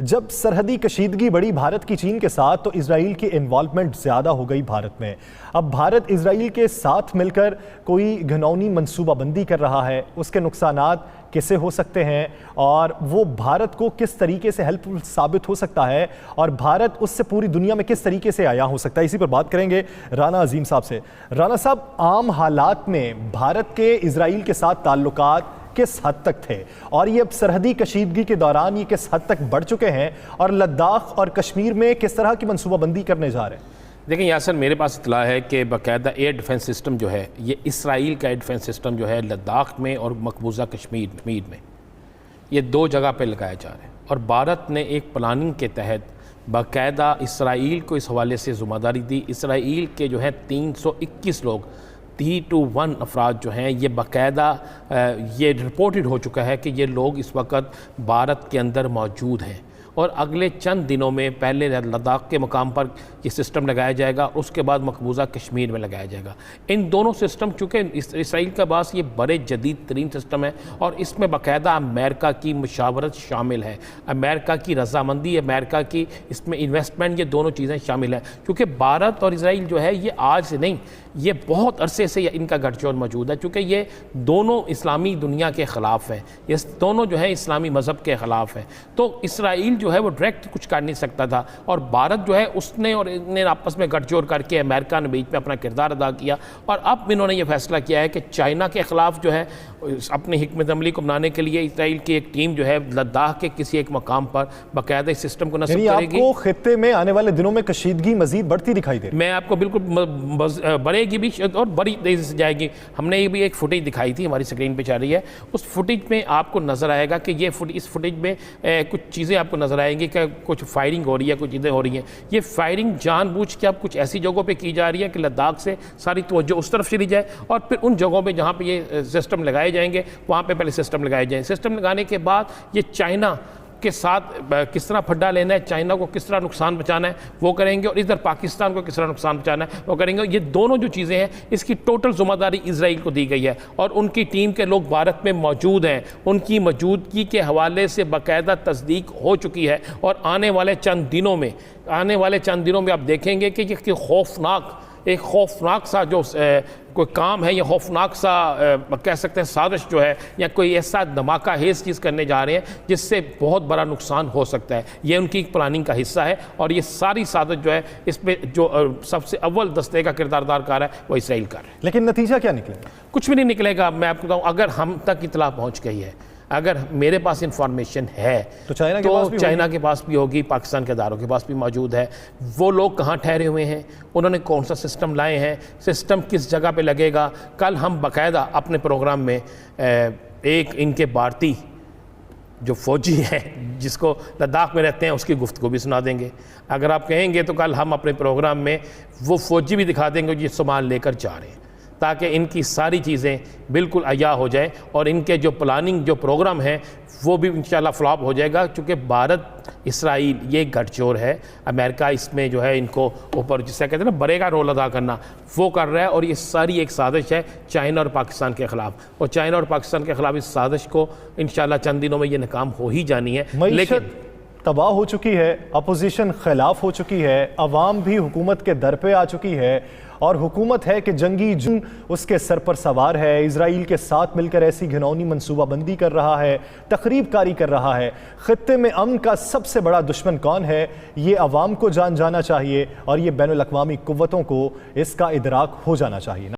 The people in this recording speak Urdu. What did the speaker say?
جب سرحدی کشیدگی بڑھی بھارت کی چین کے ساتھ تو اسرائیل کی انوالومنٹ زیادہ ہو گئی بھارت میں۔ اب بھارت اسرائیل کے ساتھ مل کر کوئی گھناؤنی منصوبہ بندی کر رہا ہے، اس کے نقصانات کیسے ہو سکتے ہیں اور وہ بھارت کو کس طریقے سے ہیلپ فل ثابت ہو سکتا ہے اور بھارت اس سے پوری دنیا میں کس طریقے سے آیا ہو سکتا ہے، اسی پر بات کریں گے رانا عظیم صاحب سے۔ رانا صاحب، عام حالات میں بھارت کے اسرائیل کے ساتھ تعلقات کس حد تک تھے اور یہ اب سرحدی کشیدگی کے دوران یہ کس حد تک بڑھ چکے ہیں اور لداخ اور کشمیر میں کس طرح کی منصوبہ بندی کرنے جا رہے ہیں؟ دیکھیں یاسر، میرے پاس اطلاع ہے کہ باقاعدہ ایئر ڈیفنس سسٹم جو ہے، یہ اسرائیل کا ایئر ڈیفنس سسٹم جو ہے لداخ میں اور مقبوضہ کشمیر میں یہ دو جگہ پہ لگایا جا رہا ہے، اور بھارت نے ایک پلاننگ کے تحت باقاعدہ اسرائیل کو اس حوالے سے ذمہ داری دی۔ اسرائیل کے جو ہے 321 لوگ 321 افراد جو ہیں، یہ باقاعدہ یہ رپورٹڈ ہو چکا ہے کہ یہ لوگ اس وقت بھارت کے اندر موجود ہیں، اور اگلے چند دنوں میں پہلے لداخ کے مقام پر یہ سسٹم لگایا جائے گا، اس کے بعد مقبوضہ کشمیر میں لگایا جائے گا۔ ان دونوں سسٹم چونکہ اسرائیل کا پاس یہ بڑے جدید ترین سسٹم ہے، اور اس میں باقاعدہ امریکہ کی مشاورت شامل ہے، امریکہ کی رضامندی، امریکہ کی اس میں انویسٹمنٹ، یہ دونوں چیزیں شامل ہیں، کیونکہ بھارت اور اسرائیل جو ہے یہ آج سے نہیں، یہ بہت عرصے سے ان کا گٹھ جوڑ موجود ہے، چونکہ یہ دونوں اسلامی دنیا کے خلاف ہیں، یہ دونوں جو ہے اسلامی مذہب کے خلاف ہیں۔ تو اسرائیل جو ہے وہ ڈائریکٹ کچھ کر نہیں سکتا تھا، اور بھارت جو ہے اس نے اور نے آپس میں گٹھ جوڑ کر کے امریکہ نے بیچ میں اپنا کردار ادا کیا، اور اب انہوں نے یہ فیصلہ کیا ہے کہ چائنا کے خلاف جو ہے اپنی حکمت عملی کو بنانے کے لیے اسرائیل کی ایک ٹیم جو ہے لداخ کے کسی ایک مقام پر باقاعدہ اس سسٹم کو نصب کرے گی۔ آپ کو خطے میں آنے والے دنوں میں کشیدگی مزید بڑھتی دکھائی دے؟ میں آپ کو بالکل بڑھے گی بھی اور بڑی تیزی سے جائے گی۔ ہم نے یہ بھی ایک فوٹیج دکھائی تھی، ہماری سکرین پہ چل رہی ہے، اس فوٹیج میں آپ کو نظر آئے گا کہ اس فوٹیج میں کچھ چیزیں آپ کو نظر آئیں گی کہ کچھ فائرنگ ہو رہی ہے، کچھ چیزیں ہو رہی ہیں۔ یہ فائرنگ جان بوجھ کے اب کچھ ایسی جگہوں پہ کی جا رہی ہے کہ لداخ سے ساری توجہ اس طرف چلی جائے، اور پھر ان جگہوں پہ جہاں پہ یہ سسٹم لگائے جائیں گے وہاں پہ پہلے سسٹم لگائے جائیں۔ سسٹم لگانے کے بعد یہ چائنا کے ساتھ کس طرح پھڈا لینا ہے، چائنا کو کس طرح نقصان پہنچانا ہے وہ کریں گے، اور ادھر پاکستان کو کس طرح نقصان پہنچانا ہے وہ کریں گے۔ یہ دونوں جو چیزیں ہیں اس کی ٹوٹل ذمہ داری اسرائیل کو دی گئی ہے، اور ان کی ٹیم کے لوگ بھارت میں موجود ہیں، ان کی موجودگی کے حوالے سے باقاعدہ تصدیق ہو چکی ہے، اور آنے والے چند دنوں میں آپ دیکھیں گے کہ یہ ایک خوفناک سا جو کوئی کام ہے، یہ خوفناک سا کہہ سکتے ہیں سازش جو ہے، یا کوئی ایسا دھماکہ خیز چیز کرنے جا رہے ہیں جس سے بہت بڑا نقصان ہو سکتا ہے۔ یہ ان کی پلاننگ کا حصہ ہے، اور یہ ساری سازش جو ہے اس پہ جو سب سے اول دستے کا کردار ادا کر رہا ہے وہ اسرائیل کا ہے۔ لیکن نتیجہ کیا نکلے گا؟ کچھ بھی نہیں نکلے گا۔ میں آپ کو بتاؤں، اگر ہم تک اطلاع پہنچ گئی ہے، اگر میرے پاس انفارمیشن ہے تو چائنا کے پاس بھی ہوگی، پاکستان کے اداروں کے پاس بھی موجود ہے۔ وہ لوگ کہاں ٹھہرے ہوئے ہیں، انہوں نے کون سا سسٹم لائے ہیں، سسٹم کس جگہ پہ لگے گا۔ کل ہم باقاعدہ اپنے پروگرام میں ایک ان کے بھارتی جو فوجی ہیں جس کو لداخ میں رہتے ہیں اس کی گفتگو بھی سنا دیں گے۔ اگر آپ کہیں گے تو کل ہم اپنے پروگرام میں وہ فوجی بھی دکھا دیں گے جو سامان لے کر جا رہے ہیں، تاکہ ان کی ساری چیزیں بالکل عیاں ہو جائیں، اور ان کے جو پلاننگ جو پروگرام ہے وہ بھی انشاءاللہ فلاپ ہو جائے گا، چونکہ بھارت اسرائیل یہ گٹھ جوڑ ہے، امریکہ اس میں جو ہے ان کو اوپر جس سے کہتے ہیں نا بڑے کا رول ادا کرنا وہ کر رہا ہے، اور یہ ساری ایک سازش ہے چائنا اور پاکستان کے خلاف، اور چائنا اور پاکستان کے خلاف اس سازش کو انشاءاللہ چند دنوں میں یہ ناکام ہو ہی جانی ہے۔ لیکن تباہ ہو چکی ہے، اپوزیشن خلاف ہو چکی ہے، عوام بھی حکومت کے در پہ آ چکی ہے، اور حکومت ہے کہ جنگی جن اس کے سر پر سوار ہے، اسرائیل کے ساتھ مل کر ایسی گھناؤنی منصوبہ بندی کر رہا ہے، تخریب کاری کر رہا ہے۔ خطے میں امن کا سب سے بڑا دشمن کون ہے، یہ عوام کو جانا چاہیے، اور یہ بین الاقوامی قوتوں کو اس کا ادراک ہو جانا چاہیے۔